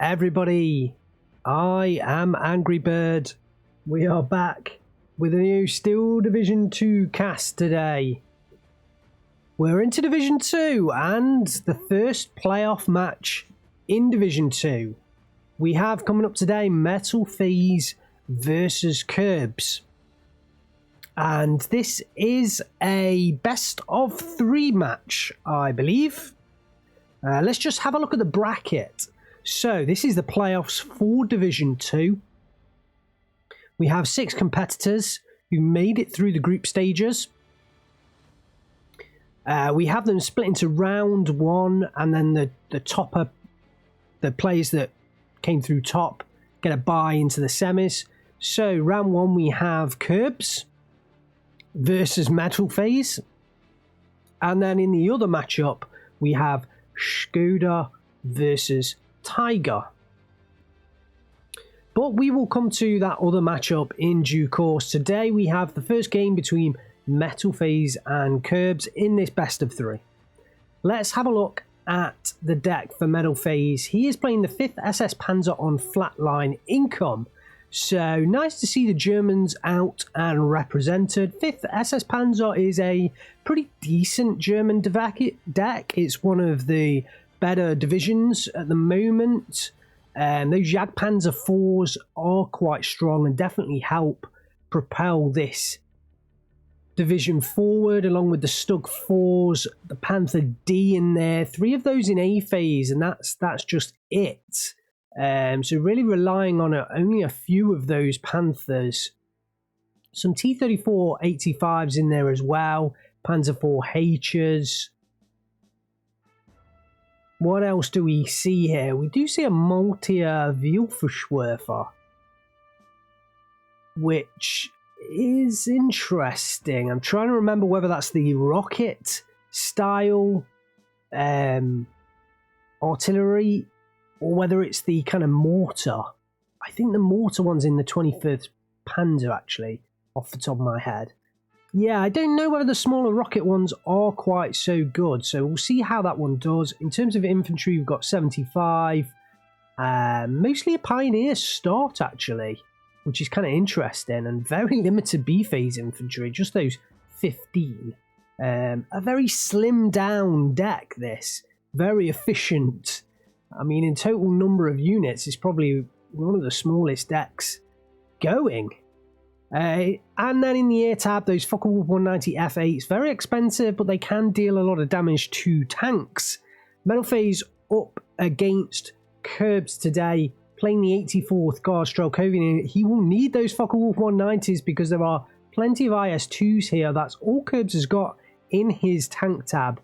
everybody, I am Angry Bird. We are back with a new Steel Division 2 cast today. We're into Division 2 and the first playoff match in Division 2. We have coming up today Metal Phase versus Curbs. And this is a best of 3 match, I believe. Let's just have a look at the bracket. So this is the playoffs for Division 2. We have 6 competitors who made it through the group stages. We have them split into round 1, and then the players that came through top get a bye into the semis. So round 1 we have Curbs versus Metal Phase. And then in the other matchup we have Skoda versus Tiger. But we will come to that other matchup in due course. Today we have the first game between Metal Phase and Curbs in this best of 3. Let's have a look at the deck for Metal Phase. He is playing the 5th SS Panzer on Flatline Income. So nice to see the Germans out and represented. 5th SS Panzer is a pretty decent German deck. It's one of the better divisions at the moment. Those Jagdpanzer 4s are quite strong and definitely help propel this division forward, along with the Stug 4s, the Panther D in there. 3 of those in A phase, and that's just it. So really relying on only a few of those Panthers. Some T-34 85s in there as well. Panzer 4 H's. What else do we see here? We do see a Maltier Vielverschwerfer, which is interesting. I'm trying to remember whether that's the rocket style artillery or whether it's the kind of mortar. I think the mortar one's in the 25th Panzer, actually, off the top of my head. Yeah, I don't know whether the smaller rocket ones are quite so good, so we'll see how that one does. In terms of infantry, we've got 75. Mostly a Pioneer start, actually, which is kind of interesting, and very limited B-phase infantry, just those 15. A very slimmed down deck, this. Very efficient. I mean, in total number of units, it's probably one of the smallest decks going. And then in the air tab, those Focke-Wulf 190 F8s, very expensive, but they can deal a lot of damage to tanks. Metal Phase up against Curbs today, playing the 84th Guard Strelkovian. He will need those Focke-Wulf 190s because there are plenty of IS-2s here. That's all Curbs has got in his tank tab.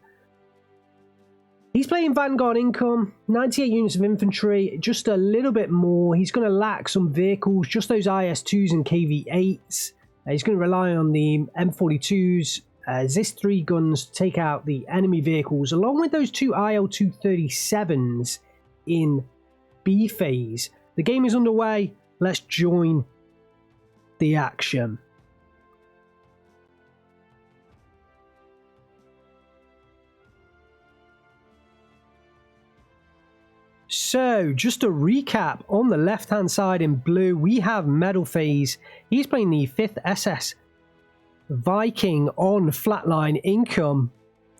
He's playing Vanguard Income, 98 units of infantry, just a little bit more. He's going to lack some vehicles, just those IS-2s and KV-8s. He's going to rely on the M42s, ZIS-3 guns to take out the enemy vehicles, along with those 2 IL-237s in B phase. The game is underway. Let's join the action. So, just a recap, on the left-hand side in blue, we have Metal Phase. He's playing the 5th SS Viking on Flatline Income.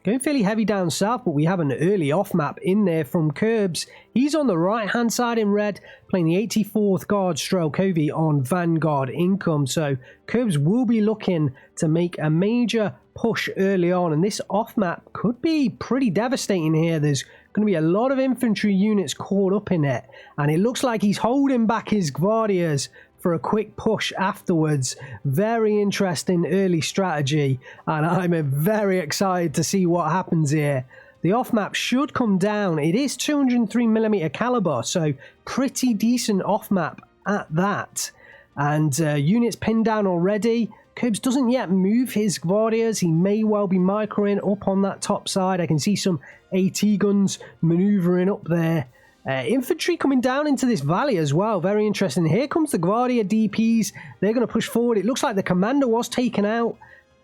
Going fairly heavy down south, but we have an early off-map in there from Curbs. He's on the right-hand side in red, playing the 84th Guard Strelkovi on Vanguard Income. So, Curbs will be looking to make a major push early on, and this off-map could be pretty devastating here. There's going to be a lot of infantry units caught up in it, and it looks like he's holding back his Gvardias for a quick push afterwards. Very interesting early strategy, and I'm very excited to see what happens here. The off-map should come down. It is 203mm caliber, so pretty decent off-map at that. And units pinned down already. Curbs doesn't yet move his Gvardias. He may well be microing up on that top side. I can see some AT guns maneuvering up there. Infantry coming down into this valley as well. Very interesting. Here comes the Gvardia DPs. They're going to push forward. It looks like the commander was taken out,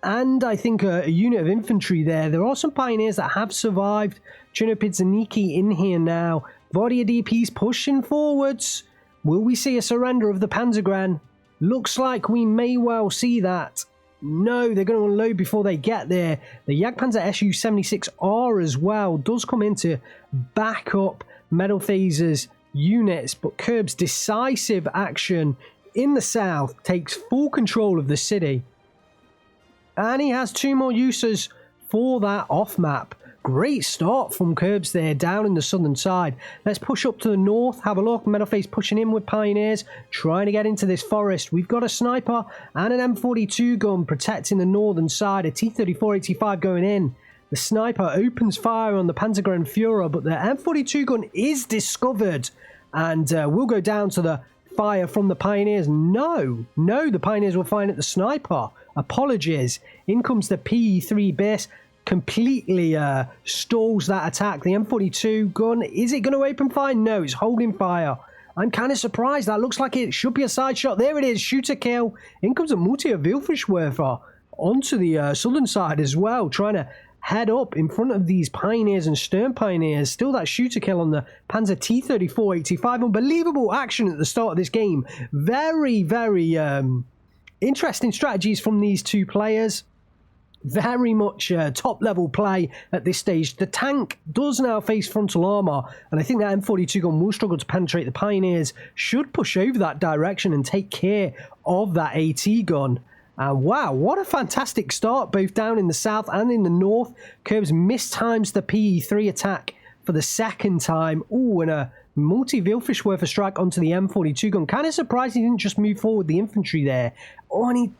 and I think a unit of infantry there. There are some Pioneers that have survived. Chernopidzeniki in here now. Vardia DP's pushing forwards. Will we see a surrender of the Panzergren? Looks like we may well see that. No, they're going to unload before they get there. The Jagdpanzer Su-76R as well does come in to back up Metal Phaser's units, but Kerb's decisive action in the south takes full control of the city. And he has 2 more uses for that off-map. Great start from Kerbs there down in the southern side. Let's push up to the north, have a look. Metalface pushing in with Pioneers, trying to get into this forest. We've got a sniper and an M42 gun protecting the northern side. A T-34-85 going in. The sniper opens fire on the Panzergren Führer, but the M42 gun is discovered and will go down to the fire from the Pioneers. No, the Pioneers will fire at the sniper. Apologies. In comes the PE-3 base. Completely stalls that attack. The M42 gun, is it going to open fire? No, it's holding fire. I'm kind of surprised. That looks like it should be a side shot. There it is, shooter kill. In comes a Multi-Wilferschwerfer onto the southern side as well, trying to head up in front of these Pioneers and Stern Pioneers. Still that shooter kill on the Panzer T-34-85. Unbelievable action at the start of this game. Very, very interesting strategies from these two players. Very much top-level play at this stage. The tank does now face frontal armour, and I think that M42 gun will struggle to penetrate. The Pioneers should push over that direction and take care of that AT gun. Wow, what a fantastic start, both down in the south and in the north. Kerbs mistimes the PE-3 attack for the second time. Ooh, and a multi-Wilferschwerfer strike onto the M42 gun. Kind of surprised he didn't just move forward the infantry there. Oh, and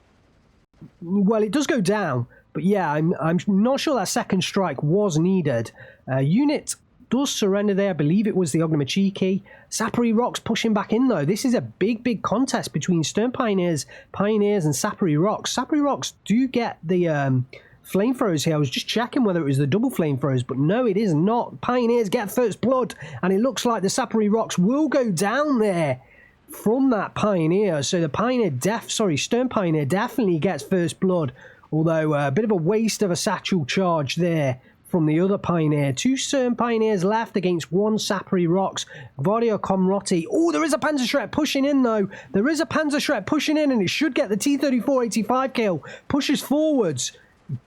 well, it does go down. But yeah, I'm not sure that second strike was needed. Unit does surrender there. I believe it was the Ognamachiki. Sapori Rocks pushing back in though. This is a big contest between Stern Pioneers and Sapori Rocks. Sapori Rocks do get the flamethrowers here. I was just checking whether it was the double flamethrowers, but no, it is not. Pioneers get first blood, and it looks like the Sapori Rocks will go down there from that Pioneer. So the Stern Pioneer definitely gets first blood. Although a bit of a waste of a satchel charge there from the other Pioneer. 2 Stern Pioneers left against 1 Sapori Rocks. Vardia Komrotti. Oh, there is a Panzerschreck pushing in though. There is a Panzerschreck pushing in, and it should get the T-34-85 kill. Pushes forwards.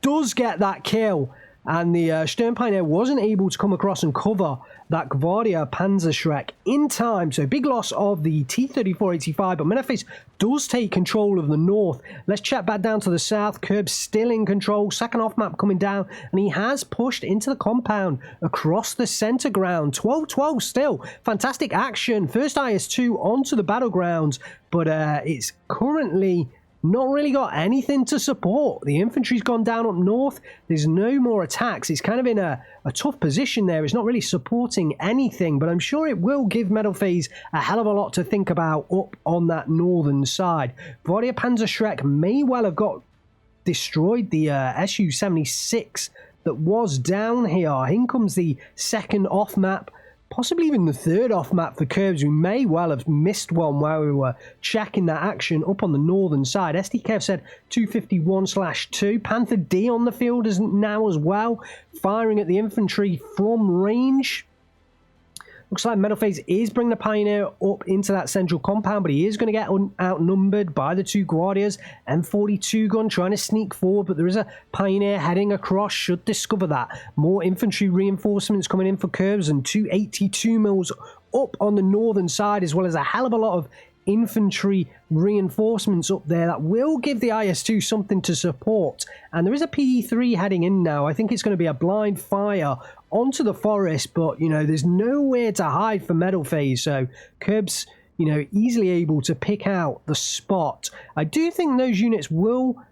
Does get that kill. And the Stern Pioneer wasn't able to come across and cover that Gvardia Panzerschreck in time. So big loss of the T-34-85, but Menaface does take control of the north. Let's check back down to the south. Kerb's still in control. Second off map coming down, and he has pushed into the compound across the center ground. 12-12 still. Fantastic action. First IS-2 onto the battlegrounds, but it's currently not really got anything to support. The infantry's gone down up north. There's no more attacks. It's kind of in a tough position there. It's not really supporting anything, but I'm sure it will give Metal Phase a hell of a lot to think about up on that northern side. Vardia Panzerschreck may well have got destroyed the Su-76 that was down here. In comes the second off map. Possibly even the third off map for Kerbs. We may well have missed one while we were checking that action up on the northern side. SD Kev said 251/2. Panther D on the field now as well, firing at the infantry from range. Looks like Metal Phase is bringing the Pioneer up into that central compound, but he is going to get outnumbered by the 2 Guardias. M42 gun trying to sneak forward, but there is a Pioneer heading across, should discover that. More infantry reinforcements coming in for Kerbs, and 2 82 mils up on the northern side, as well as a hell of a lot of infantry reinforcements up there that will give the IS-2 something to support. And there is a PE-3 heading in now. I think it's going to be a blind fire onto the forest, but you know, there's nowhere to hide for Metal Phase, so Kerbs, you know, easily able to pick out the spot. I do think those units will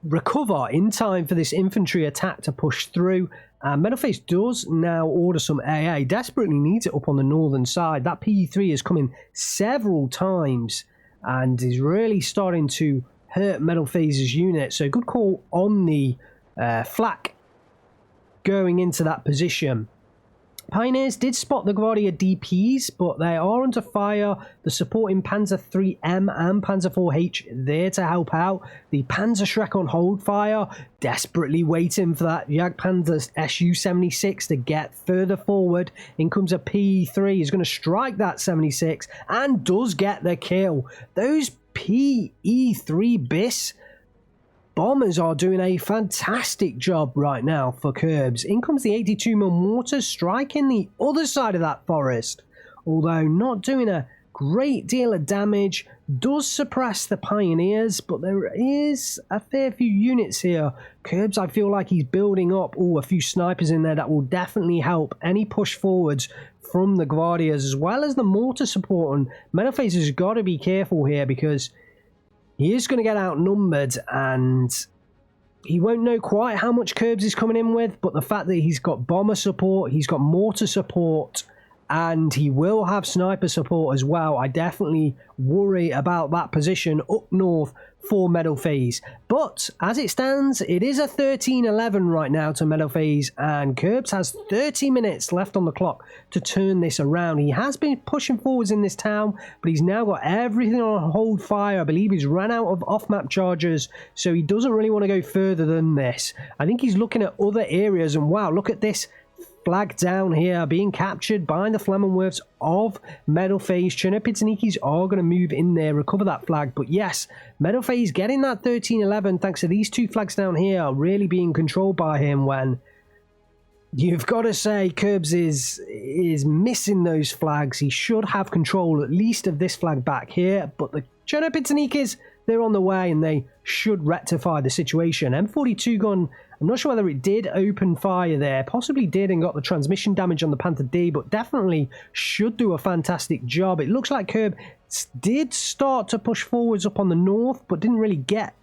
recover in time for this infantry attack to push through. Metal Phase does now order some AA, desperately needs it up on the northern side. That PE-3 has come in several times and is really starting to hurt Metal Phase's unit, so good call on the flak going into that position. Pioneers did spot the Gvardiya DPs, but they are under fire. The supporting Panzer 3M and Panzer 4H there to help out. The Panzer Schreck on hold fire, desperately waiting for that Jagdpanzer Su-76 to get further forward. In comes a P3, he's going to strike that 76 and does get the kill. Those PE3 BIS bombers are doing a fantastic job right now for Curbs. In comes the 82mm mortars, striking the other side of that forest. Although not doing a great deal of damage, does suppress the Pioneers, but there is a fair few units here. Curbs, I feel like he's building up a few snipers in there that will definitely help any push forwards from the Gvardias, as well as the mortar support. And Metalface has got to be careful here, because he is going to get outnumbered, and he won't know quite how much Curbs is coming in with, but the fact that he's got bomber support, he's got mortar support, and he will have sniper support as well, I definitely worry about that position up north for Metalface. But as it stands, it is a 13-11 right now to Metalface, and Curbs has 30 minutes left on the clock to turn this around. He has been pushing forwards in this town, but he's now got everything on hold fire. I believe he's ran out of off-map charges, so he doesn't really want to go further than this. I think he's looking at other areas, and wow, look at this flag down here being captured by the Flammenwerfs of Metalface. Chernopitzanikis are going to move in there, recover that flag. But yes, Metalface getting that 13-11 thanks to these two flags down here really being controlled by him, when you've got to say Curbs is missing those flags. He should have control at least of this flag back here, but the Chernopitzanikis, they're on the way and they should rectify the situation. M42 gun, I'm not sure whether it did open fire there, possibly did and got the transmission damage on the Panther D, but definitely should do a fantastic job. It looks like Curb did start to push forwards up on the north, but didn't really get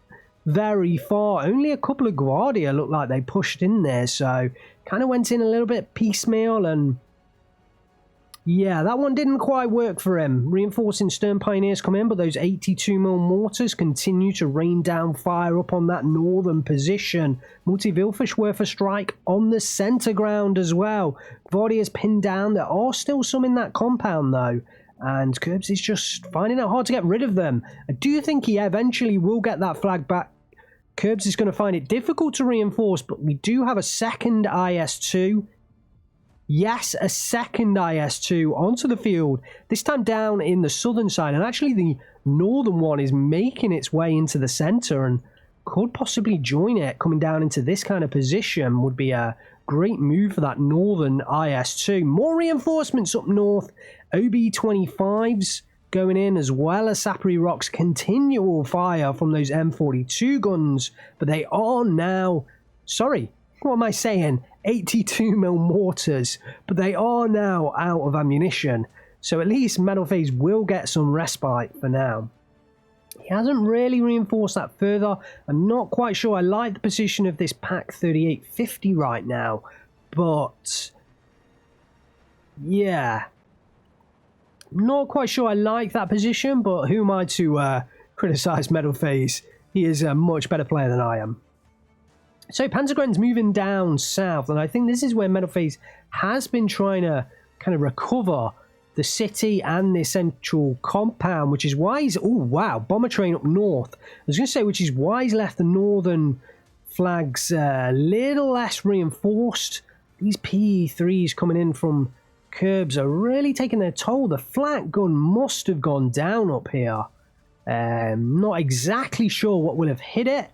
very far. Only a couple of Gvardiya looked like they pushed in there, so kind of went in a little bit piecemeal, and yeah, that one didn't quite work for him. Reinforcing Stern Pioneers come in, but those 82mm mortars continue to rain down fire up on that northern position. Multi-Wilfischwerfer strike on the center ground as well. Gvardiya is pinned down. There are still some in that compound though, and Curbs is just finding it hard to get rid of them. I do think he eventually will get that flag back. Curbs is going to find it difficult to reinforce, but we do have a second IS-2. Yes, a second IS-2 onto the field, this time down in the southern side, and actually the northern one is making its way into the center and could possibly join it. Coming down into this kind of position would be a great move for that northern IS-2. More reinforcements up north, OB-25s going in, as well as Sapri Rock's continual fire from those M42 guns, but they are now, sorry, what am I saying? 82mm mortars, but they are now out of ammunition, so at least Metalface will get some respite for now. He hasn't really reinforced that further. I'm not quite sure I like the position of this Pak 3850 right now, but yeah, not quite sure I like that position, but who am I to criticize Metalface? He is a much better player than I am. So Panzergren's moving down south, and I think this is where Metalface has been trying to kind of recover the city and the central compound, which is why he's, oh wow, bomber train up north. I was going to say, which is why he's left the northern flags a little less reinforced. These PE3s coming in from Curbs are really taking their toll. The flak gun must have gone down up here. Not exactly sure what will have hit it,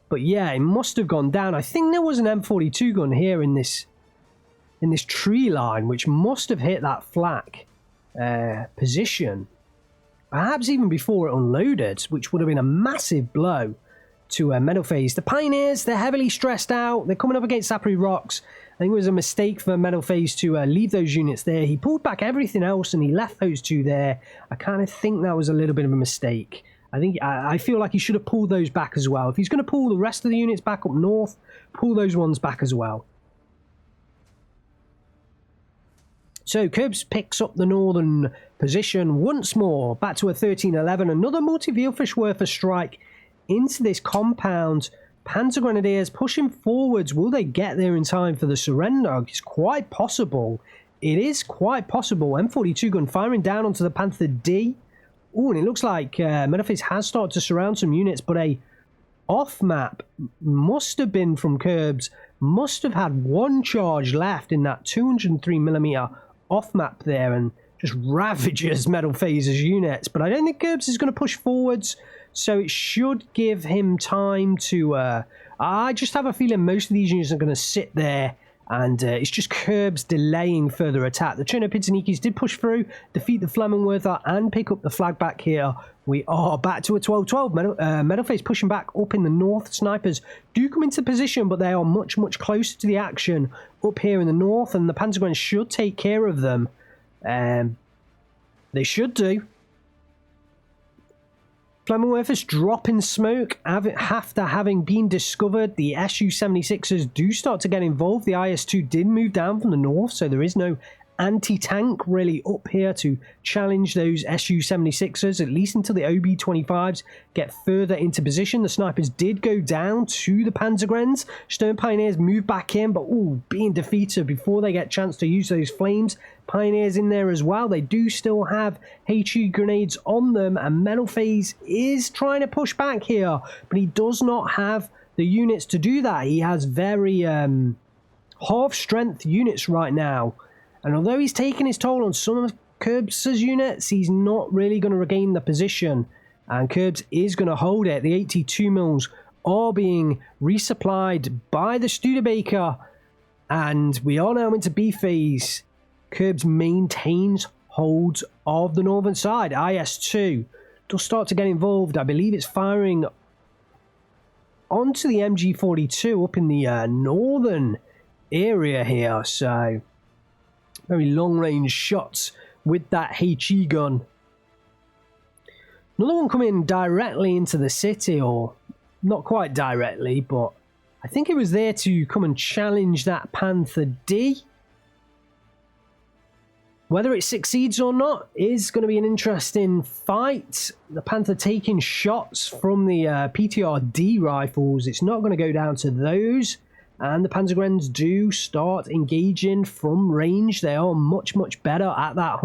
but yeah, it must have gone down. I think there was an M42 gun here in this tree line, which must have hit that flak position. Perhaps even before it unloaded, which would have been a massive blow to Metalface. The Pioneers, they're heavily stressed out. They're coming up against Sapri Rocks. I think it was a mistake for Metalface to leave those units there. He pulled back everything else and he left those two there. I kind of think that was a little bit of a mistake. I feel like he should have pulled those back as well. If he's going to pull the rest of the units back up north, pull those ones back as well. So Curbs picks up the northern position once more, back to a 13-11. Another Multi-Wilfischwerfer strike into this compound Panzer Grenadiers pushing forwards. Will they get there in time for the surrender? It's quite possible. It is quite possible. M42 gun firing down onto the Panther D. Oh, and it looks like Metalface has started to surround some units, but a off-map must have been from Curbs. Must have had one charge left in that 203mm off-map there and just ravages Metalface's units. But I don't think Curbs is going to push forwards, so it should give him time to... I just have a feeling most of these units are going to sit there, and it's just Curbs delaying further attack. The Cherno Pizzanikis did push through, defeat the Flammenwerfer, and pick up the flag back here. We are back to a 12-12. Metalface pushing back up in the north. Snipers do come into position, but they are much, much closer to the action up here in the north, and the Panzergren should take care of them. They should do. Flammenwerfers dropping smoke after having been discovered. The Su-76s do start to get involved. The IS-2 did move down from the north, so there is no anti-tank really up here to challenge those Su-76s, at least until the OB-25s get further into position. The snipers did go down to the Panzergrens. Stern Pioneers move back in, but being defeated before they get a chance to use those flames. Pioneers in there as well. They do still have HE grenades on them, and Metalface is trying to push back here, but he does not have the units to do that. He has very half-strength units right now. And although he's taking his toll on some of Curbs' units, he's not really going to regain the position. And Curbs is going to hold it. The 82 mils are being resupplied by the Studebaker. And we are now into B phase. Curbs maintains holds of the northern side. IS-2 does start to get involved. I believe it's firing onto the MG42 up in the northern area here. So... very long-range shots with that HE gun. Another one coming directly into the city, or not quite directly, but I think it was there to come and challenge that Panther D. Whether it succeeds or not is going to be an interesting fight. The Panther taking shots from the PTRD rifles. It's not going to go down to those. And the Panzergrens do start engaging from range. They are much, much better at that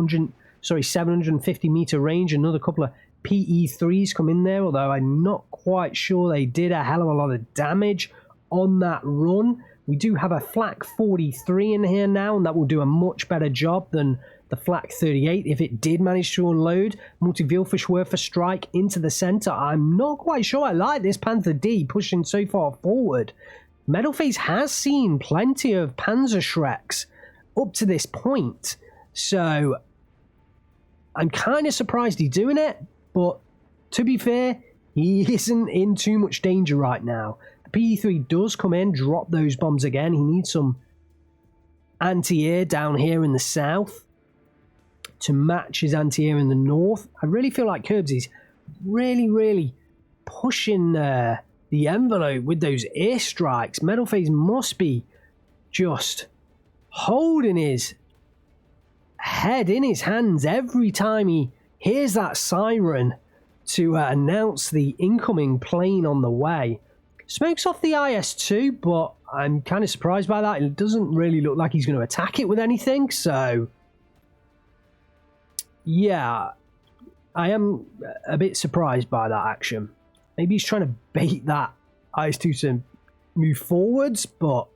750 meter range. Another couple of PE3s come in there, although I'm not quite sure they did a hell of a lot of damage on that run. We do have a Flak 43 in here now, and that will do a much better job than the Flak 38 if it did manage to unload. Multi-Vielfischwerfer strike into the center. I'm not quite sure I like this Panther D pushing so far forward. Metalface has seen plenty of Panzer Shreks up to this point, so I'm kind of surprised he's doing it, but to be fair, he isn't in too much danger right now. The PE3 does come in, drop those bombs again. He needs some anti-air down here in the south to match his anti-air in the north. I really feel like Curbs is really pushing... the envelope with those airstrikes. Metalface must be just holding his head in his hands every time he hears that siren to announce the incoming plane on the way. Smokes off the IS-2, but I'm kind of surprised by that. It doesn't really look like he's going to attack it with anything, so... yeah, I am a bit surprised by that action. Maybe he's trying to bait that IS-2 to move forwards, but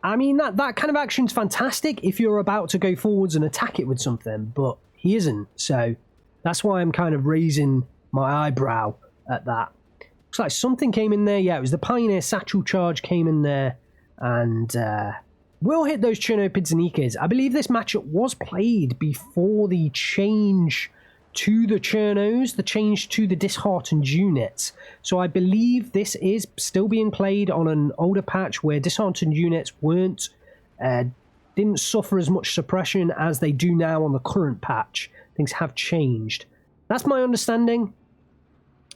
I mean, that kind of action's fantastic if you're about to go forwards and attack it with something, but he isn't, so that's why I'm kind of raising my eyebrow at that. Looks like something came in there. Yeah, it was the Pioneer Satchel Charge came in there, and we'll hit those Cherno Pizzanikis. I believe this matchup was played before the change to the Chernos, the change to the disheartened units. So I believe this is still being played on an older patch where disheartened units didn't suffer as much suppression as they do now on the current patch. Things have changed. That's my understanding.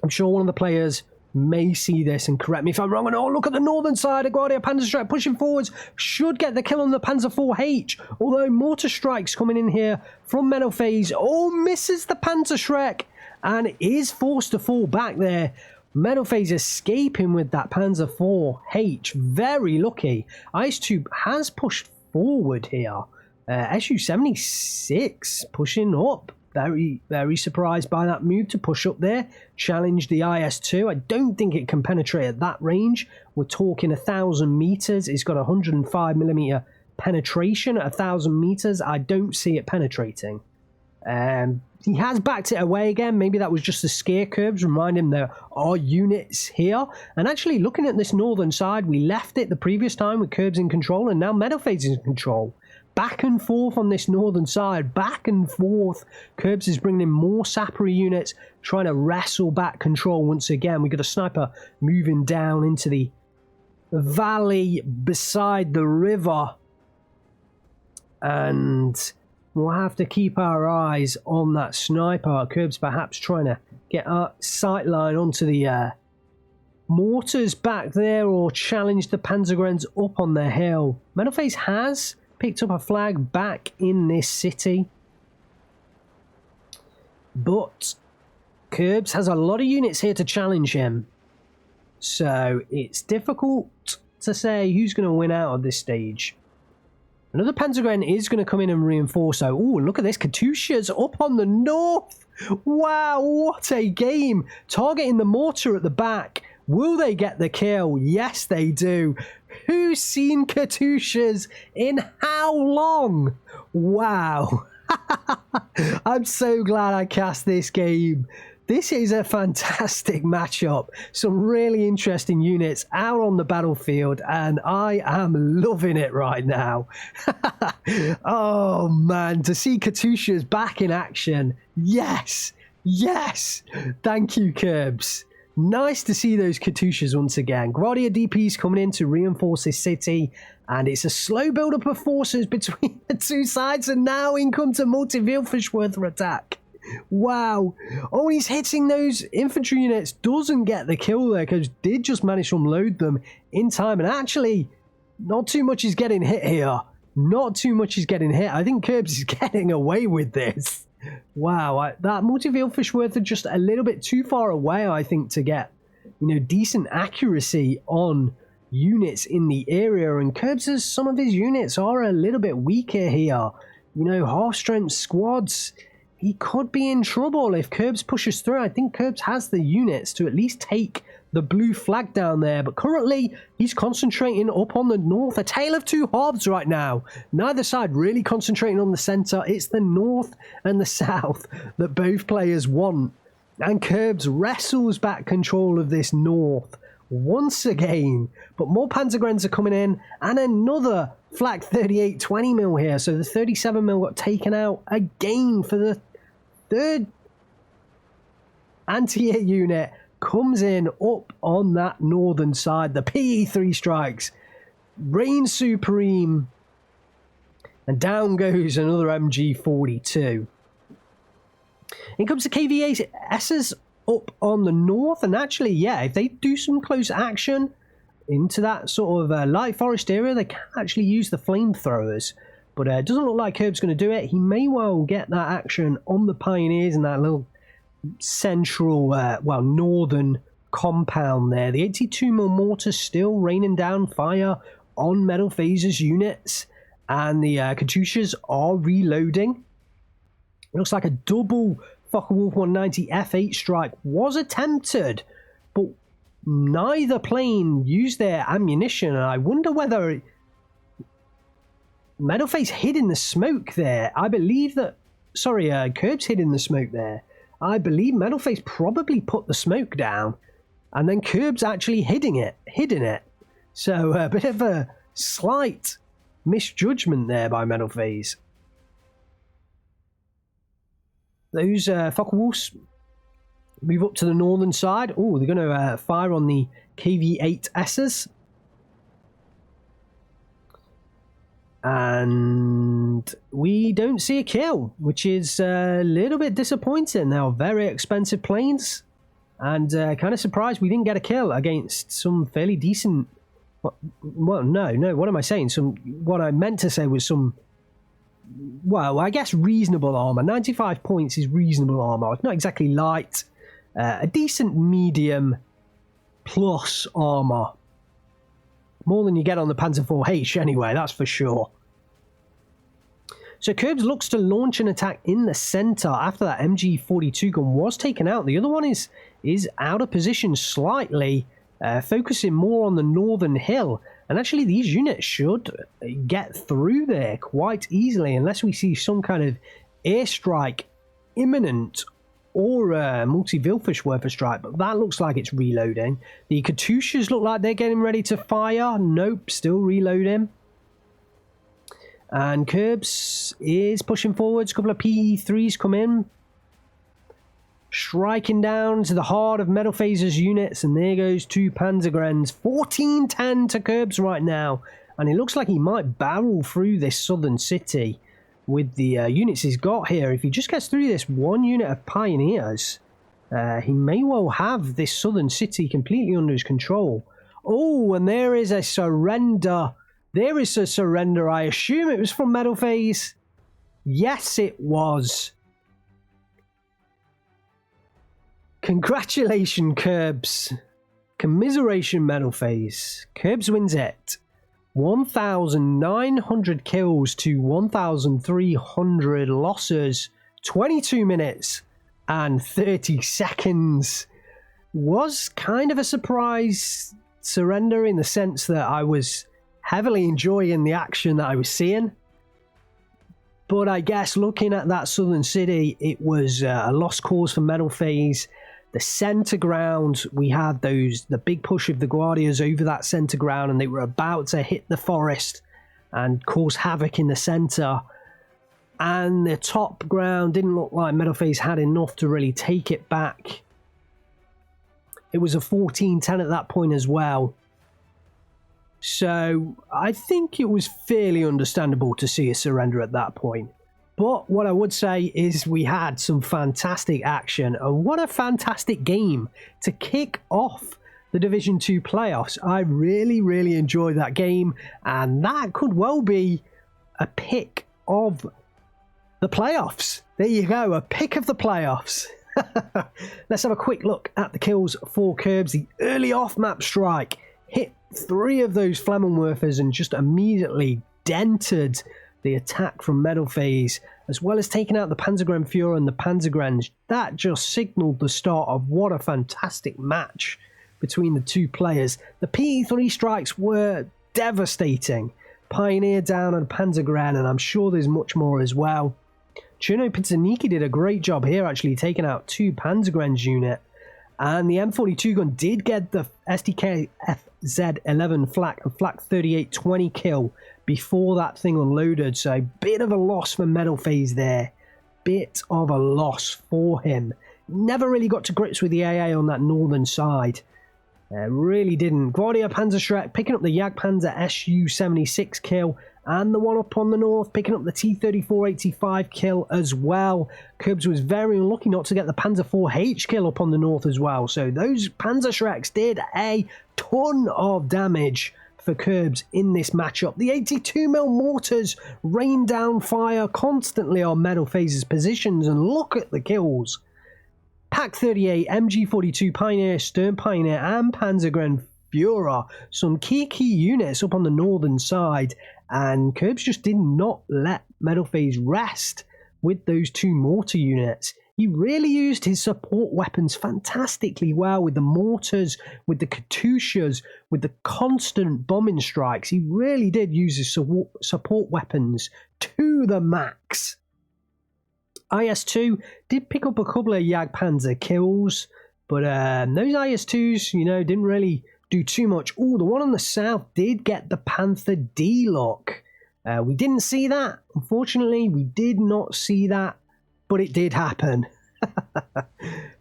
I'm sure one of the players may see this and correct me if I'm wrong. And oh, look at the northern side. A Guardia Panzer Strike pushing forwards. Should get the kill on the Panzer 4H. Although mortar strikes coming in here from Metalface. Oh, misses the Panzer Shrek and is forced to fall back there. Metalphase escaping with that Panzer 4H. Very lucky. Ice Tube has pushed forward here. SU-76 pushing up. Very, very surprised by that move to push up there. Challenge the IS-2. I don't think it can penetrate at that range. We're talking 1,000 meters. It's got 105mm penetration at 1,000 meters. I don't see it penetrating. He has backed it away again. Maybe that was just the scare curves. Remind him there are units here. And actually, looking at this northern side, we left it the previous time with Curbs in control, and now Metalphase is in control. Back and forth on this northern side, back and forth. Curbs is bringing in more Sappery units, trying to wrestle back control once again. We got a sniper moving down into the valley beside the river. And we'll have to keep our eyes on that sniper. Curbs perhaps trying to get our sight line onto the mortars back there or challenge the Panzergrenz up on the hill. Metalphase has picked up a flag back in this city, but Curbs has a lot of units here to challenge him, so it's difficult to say who's going to win out of this stage. Another Panzergren is going to come in and reinforce. So, oh, look at this. Katyusha's up on the north. Wow, what a game. Targeting the mortar at the back. Will they get the kill? Yes, they do. Who's seen Katyushas in how long? Wow. I'm so glad I cast this game. This is a fantastic matchup. Some really interesting units out on the battlefield, and I am loving it right now. Oh man, to see Katyushas back in action. Yes, yes. Thank you, Curbs. Nice to see those Katyushas once again. Gradia DPs coming in to reinforce this city, and it's a slow build-up of forces between the two sides, and now in comes a multi-Wilferschwerther attack. Wow. Oh, he's hitting those infantry units. Doesn't get the kill there because did just manage to unload them in time. And actually, not too much is getting hit here. Not too much is getting hit. I think Curbs is getting away with this. Wow. That multi-Wilferschwerther just a little bit too far away, I think, to get, you know, decent accuracy on units in the area. And Curbs' some of his units are a little bit weaker here. You know, half-strength squads. He could be in trouble if Curbs pushes through. I think Curbs has the units to at least take the blue flag down there. But currently, he's concentrating up on the north. A tale of two halves right now. Neither side really concentrating on the center. It's the north and the south that both players want. And Curbs wrestles back control of this north once again. But more Panzergrens are coming in. And another flak 38 20mm here. So the 37mm got taken out again for the third anti-air unit. Comes in up on that northern side. The PE3 strikes. Reigns supreme. And down goes another MG42. In comes the KVASs up on the north. And actually, yeah, if they do some close action into that sort of light forest area, they can actually use the flamethrowers. But it doesn't look like Curb's going to do it. He may well get that action on the Pioneers in that little central, well, northern compound there. The 82mm mortar still raining down fire on Metalphase's units. And the Katyushas are reloading. It looks like a double Focke-Wulf 190 F8 strike was attempted. But neither plane used their ammunition. And I wonder whether Metalphase hid in the smoke there. I believe that... Sorry, Curbs hid in the smoke there. I believe Metalphase probably put the smoke down. And then Curbs actually hidden it. So a bit of a slight misjudgment there by Metalphase. Those Focke-Wulfs move up to the northern side. Oh, they're going to fire on the KV-8Ss. And we don't see a kill, which is a little bit disappointing. They are very expensive planes. And kind of surprised we didn't get a kill against some fairly decent... Well, no, what am I saying? What I meant to say was some... Well, I guess reasonable armor. 95 points is reasonable armor. It's not exactly light. A decent medium plus armor. More than you get on the Panzer IV-H anyway, that's for sure. So Curbs looks to launch an attack in the center after that MG42 gun was taken out. The other one is out of position slightly, focusing more on the northern hill. And actually these units should get through there quite easily unless we see some kind of airstrike imminent or multi-Vilfischwerfer strike. But that looks like it's reloading. The Katyushas look like they're getting ready to fire. Nope, still reloading. And Curbs is pushing forwards. A couple of PE3s come in. Striking down to the heart of Metal Phaser's units. And there goes two Panzergrens. 14-10 to Curbs right now. And it looks like he might barrel through this southern city with the units he's got here. If he just gets through this one unit of Pioneers, he may well have this southern city completely under his control. Oh, and there is a surrender. There is a surrender. I assume it was from Metal Phase. Yes, it was. Congratulations, Curbs. Commiseration, Metal Phase. Curbs wins it. 1,900 kills to 1,300 losses. 22 minutes and 30 seconds. Was kind of a surprise surrender in the sense that I was heavily enjoying the action that I was seeing. But I guess looking at that southern city, it was a lost cause for Metal Phase. The center ground, we had the big push of the Guardias over that center ground, and they were about to hit the forest and cause havoc in the center. And the top ground didn't look like Metal Phase had enough to really take it back. It was a 14-10 at that point as well. So I think it was fairly understandable to see a surrender at that point. But what I would say is we had some fantastic action, and what a fantastic game to kick off the Division 2 playoffs. I really, really enjoyed that game, and that could well be a pick of the playoffs. There you go, a pick of the playoffs. Let's have a quick look at the kills for Curbs. The early off-map strike hit 3 of those Flammenwerfers and just immediately dented the attack from Metal Phase, as well as taking out the Panzergren Führer and the Panzergrens. That just signaled the start of what a fantastic match between the two players. The PE3 strikes were devastating. Pioneer down on Panzergren, and I'm sure there's much more as well. Cherno Pizzaniki did a great job here, actually taking out 2 Panzergrens unit. And the M42 gun did get the SDK FZ11 flak and flak 3820 kill before that thing unloaded. So bit of a loss for Metal Phase there. Bit of a loss for him. Never really got to grips with the AA on that northern side. Really didn't. Guardia Panzerschreck picking up the Jagdpanzer SU-76 kill, and the one up on the north picking up the T-3485 kill as well. Curbs was very unlucky not to get the Panzer IV-H kill up on the north as well. So those Panzerschrecks did a ton of damage for Curbs in this matchup. The 82mm mortars rained down fire constantly on Metal Phase's positions, and look at the kills. Pak 38, MG42 Pioneer, Stern Pioneer, and Panzergren Führer. Some key units up on the northern side, and Curbs just did not let Metal Phase rest with those 2 mortar units. He really used his support weapons fantastically well with the mortars, with the Katyushas, with the constant bombing strikes. He really did use his support weapons to the max. IS-2 did pick up a couple of Jagdpanzer kills, but those IS-2s, you know, didn't really do too much. Oh, the one on the south did get the Panther D lock. We didn't see that. Unfortunately, we did not see that, but it did happen.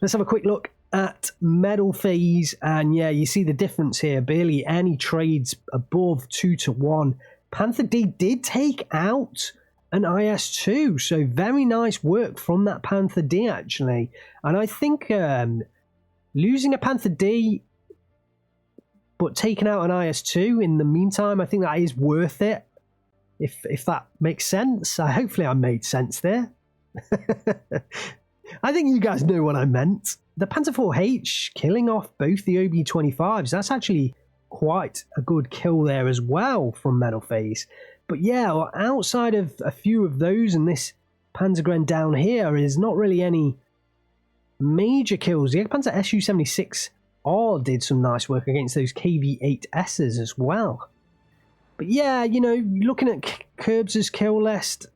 Let's have a quick look at Metal Phase, and yeah, you see the difference here. Barely any trades above 2-1. Panther D did take out an IS-2, so very nice work from that Panther D actually. And I think losing a Panther D but taking out an IS-2 in the meantime, I think that is worth it, if that makes sense. Hopefully I made sense there. I think you guys know what I meant. The Panzer IV-H killing off both the OB-25s. That's actually quite a good kill there as well from Metal Phase. But yeah, outside of a few of those and this Panzergren down here is not really any major kills. The Panzer Su-76R did some nice work against those KV-8Ss as well. But yeah, you know, looking at Curbs' kill list,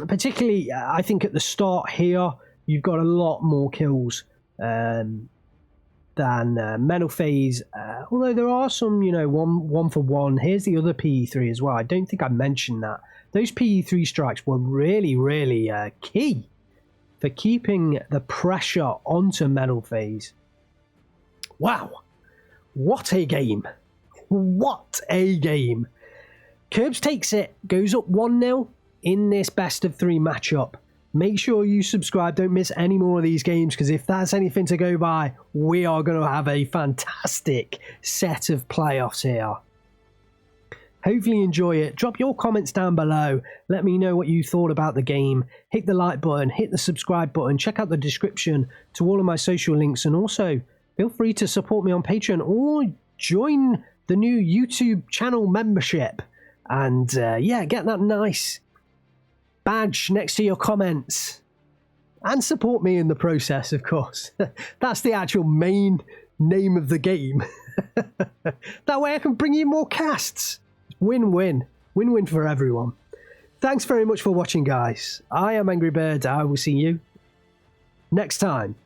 particularly I think at the start here, you've got a lot more kills than Metal Phase, although there are some, you know, one for one. Here's the other PE3 as well. I don't think I mentioned that. Those PE3 strikes were really key for keeping the pressure onto Metal Phase. Wow, what a game. What a game. Curbs takes it, goes up 1-0 in this best of 3 matchup. Make sure you subscribe. Don't miss any more of these games, because if that's anything to go by, we are going to have a fantastic set of playoffs here. Hopefully you enjoy it. Drop your comments down below. Let me know what you thought about the game. Hit the like button, hit the subscribe button, check out the description to all of my social links, and also feel free to support me on Patreon or join the new YouTube channel membership. And yeah, get that nice badge next to your comments and support me in the process, of course. That's the actual main name of the game. That way I can bring you more casts. Win-win. Win-win for everyone. Thanks very much for watching, guys. I am Angry Bird. I will see you next time.